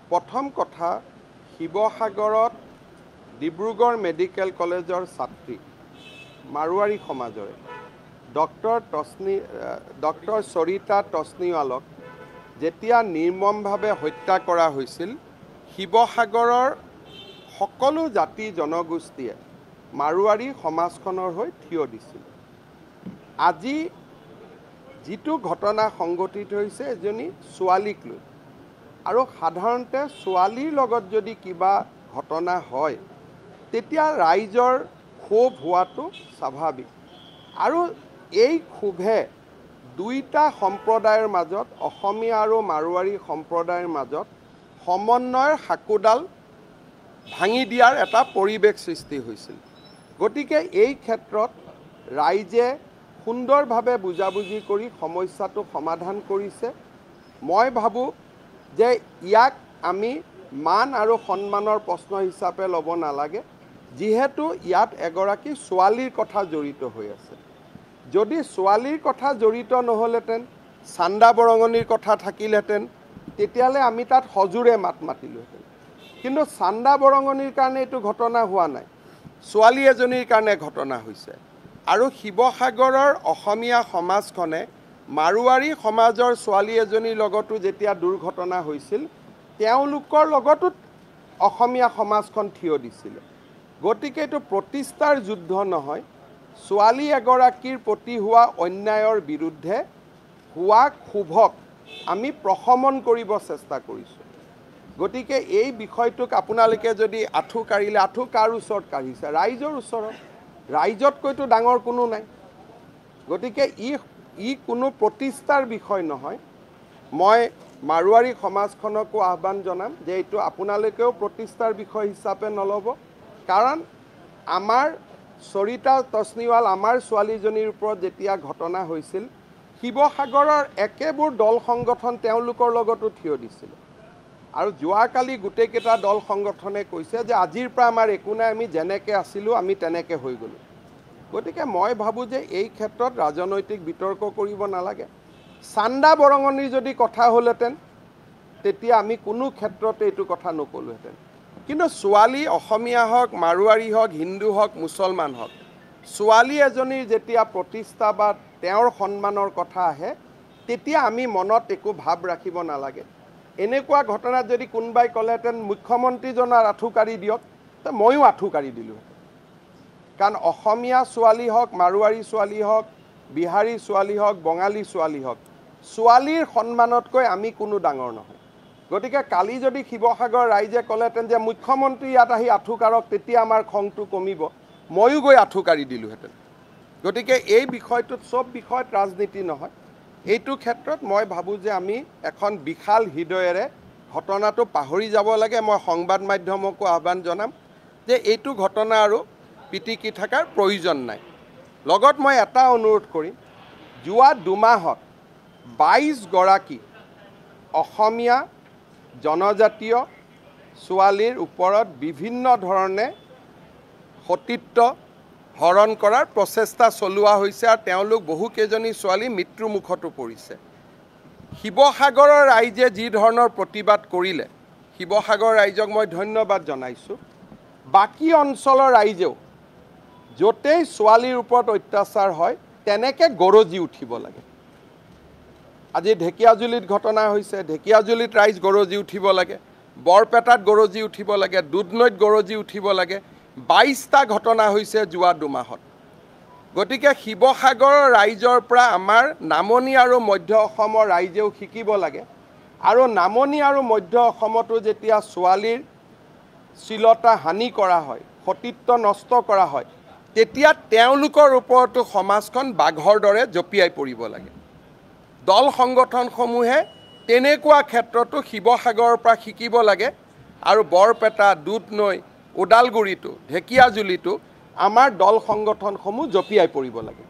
প্ৰথম কথা শিৱসাগৰত ডিব্ৰুগড় মেডিকেল কলেজৰ ছাত্ৰী মাৰোৱাৰী সমাজৰে ডক্টৰ সৰিতা তছনিৱালক যেতিয়া নিৰ্মমভাৱে হত্যা কৰা হৈছিল শিৱসাগৰৰ সকলো জাতি জনগোষ্ঠীয়ে মাৰোৱাৰী সমাজখনৰ হৈ থিয় দিছিল। আজি যিটো ঘটনা সংঘটিত হৈছে এজনী ছোৱালীক লৈ আৰু সাধাৰণতে ছোৱালীৰ লগত যদি কিবা ঘটনা হয় তেতিয়া ৰাইজৰ ক্ষোভ হোৱাটো স্বাভাৱিক আৰু এই ক্ষোভে দুইটা সম্প্ৰদায়ৰ মাজত অসমীয়া আৰু মাৰোৱাৰী সম্প্ৰদায়ৰ মাজত সমন্বয়ৰ সাকোডাল ভাঙি দিয়াৰ এটা পৰিৱেশ সৃষ্টি হৈছিল। গতিকে এই ক্ষেত্ৰত ৰাইজে সুন্দৰভাৱে বুজাবুজি কৰি সমস্যাটো সমাধান কৰিছে। মই ভাবোঁ যে ইয়াক আমি মান আৰু সন্মানৰ প্ৰশ্ন হিচাপে ল'ব নালাগে, যিহেতু ইয়াত এগৰাকী ছোৱালীৰ কথা জড়িত হৈ আছে। যদি ছোৱালীৰ কথা জড়িত নহ'লহেঁতেন, চান্দা বৰঙণিৰ কথা থাকিলহেঁতেন, তেতিয়াহ'লে আমি তাত সজোৰে মাত মাতিলোহেঁতেন। কিন্তু চান্দা বৰঙণিৰ কাৰণে এইটো ঘটনা হোৱা নাই, ছোৱালী এজনীৰ কাৰণে ঘটনা হৈছে। আৰু শিৱসাগৰৰ অসমীয়া সমাজখনে মাৰোৱাৰী সমাজৰ ছোৱালী এজনীৰ লগতো যেতিয়া দুৰ্ঘটনা হৈছিল তেওঁলোকৰ লগতো অসমীয়া সমাজখন থিয় দিছিলে। গতিকে এইটো প্ৰতিষ্ঠাৰ যুদ্ধ নহয়, ছোৱালী এগৰাকীৰ প্ৰতি হোৱা অন্যায়ৰ বিৰুদ্ধে হোৱা ক্ষোভক আমি প্ৰশমন কৰিব চেষ্টা কৰিছোঁ। গতিকে এই বিষয়টোক আপোনালোকে যদি আঁঠু কাঢ়িলে, আঁঠু কাৰ ওচৰত কাঢ়িছে? ৰাইজৰ ওচৰত। ৰাইজতকৈতো ডাঙৰ কোনো নাই। গতিকে ই কোনো প্ৰতিষ্ঠাৰ বিষয় নহয়। মই মাৰোৱাৰী সমাজখনকো আহ্বান জনাম যে এইটো আপোনালোকেও প্ৰতিষ্ঠাৰ বিষয় হিচাপে নল'ব, কাৰণ আমাৰ সৰিতা তছনিৱাল আমাৰ ছোৱালীজনীৰ ওপৰত যেতিয়া ঘটনা হৈছিল শিৱসাগৰৰ একেবোৰ দল সংগঠন তেওঁলোকৰ লগতো থিয় দিছিল। আৰু যোৱাকালি গোটেইকেইটা দল সংগঠনে কৈছে যে আজিৰ পৰা আমাৰ একো নাই, আমি যেনেকৈ আছিলোঁ আমি তেনেকৈ হৈ গ'লোঁ। গতিকে মই ভাবোঁ যে এই ক্ষেত্ৰত ৰাজনৈতিক বিতৰ্ক কৰিব নালাগে। চান্দা বৰঙণিৰ যদি কথা হ'লহেঁতেন তেতিয়া আমি কোনো ক্ষেত্ৰতে এইটো কথা নকলোহেঁতেন। কিন্তু ছোৱালী অসমীয়া হওক, মাৰোৱাৰী হওক, হিন্দু হওক, মুছলমান হওক, ছোৱালী এজনীৰ যেতিয়া প্ৰতিষ্ঠা বা তেওঁৰ সন্মানৰ কথা আহে তেতিয়া আমি মনত একো ভাৱ ৰাখিব নালাগে। এনেকুৱা ঘটনাত যদি কোনোবাই ক'লেহেঁতেন মুখ্যমন্ত্ৰীজনৰ আঁঠু কাঢ়ি দিয়ক, তো ময়ো আঁঠু কাঢ়ি দিলোঁহেঁতেন। কাৰণ অসমীয়া ছোৱালী হওক, মাৰোৱাৰী ছোৱালী হওক, বিহাৰী ছোৱালী হওক, বঙালী ছোৱালী হওক, ছোৱালীৰ সন্মানতকৈ আমি কোনো ডাঙৰ নহয়। গতিকে কালি যদি শিৱসাগৰ ৰাইজে ক'লেহেঁতেন যে মুখ্যমন্ত্ৰী ইয়াত আহি আঁঠু কাঢ়ক তেতিয়া আমাৰ খংটো কমিব, ময়ো গৈ আঁঠু কাঢ়ি দিলোঁহেঁতেন। গতিকে এই বিষয়টোত চব বিষয়ত ৰাজনীতি নহয়। এইটো ক্ষেত্ৰত মই ভাবোঁ যে আমি এখন বিশাল হৃদয়েৰে ঘটনাটো পাহৰি যাব লাগে। মই সংবাদ মাধ্যমকো আহ্বান জনাম যে এইটো ঘটনা আৰু পিটিকি থকাৰ প্ৰয়োজন নাই। লগত মই এটা অনুৰোধ কৰিম, যোৱা দুমাহত 22 গৰাকী অসমীয়া জনজাতীয় ছোৱালীৰ ওপৰত বিভিন্ন ধৰণে সতীত্ব হৰণ কৰাৰ প্ৰচেষ্টা চলোৱা হৈছে আৰু তেওঁলোক বহুকেইজনী ছোৱালী মৃত্যুমুখতো পৰিছে। শিৱসাগৰৰ ৰাইজে যি ধৰণৰ প্ৰতিবাদ কৰিলে, শিৱসাগৰ ৰাইজক মই ধন্যবাদ জনাইছোঁ। বাকী অঞ্চলৰ ৰাইজেও য'তেই ছোৱালীৰ ওপৰত অত্যাচাৰ হয় তেনেকৈ গৰজি উঠিব লাগে। আজি ঢেকীয়াজুলিত ঘটনা হৈছে, ঢেকীয়াজুলিত ৰাইজ গৰজি উঠিব লাগে, বৰপেটাত গৰজি উঠিব লাগে, দুধনৈত গৰজি উঠিব লাগে। 22টা ঘটনা হৈছে যোৱা দুমাহত। গতিকে শিৱসাগৰৰ ৰাইজৰ পৰা আমাৰ নামনি আৰু মধ্য অসমৰ ৰাইজেও শিকিব লাগে। আৰু নামনি আৰু মধ্য অসমতো যেতিয়া ছোৱালীৰ শ্লীলতা হানি কৰা হয়, সতীত্ব নষ্ট কৰা হয়, তেতিয়া তেওঁলোকৰ ওপৰতো সমাজখন বাঘৰ দৰে জঁপিয়াই পৰিব লাগে। দল সংগঠনসমূহে তেনেকুৱা ক্ষেত্ৰতো শিৱসাগৰৰ পৰা শিকিব লাগে আৰু বৰপেটা, দুধনৈ, ওদালগুৰিতো, ঢেকীয়াজুলিতো আমাৰ দল সংগঠনসমূহ জঁপিয়াই পৰিব লাগে।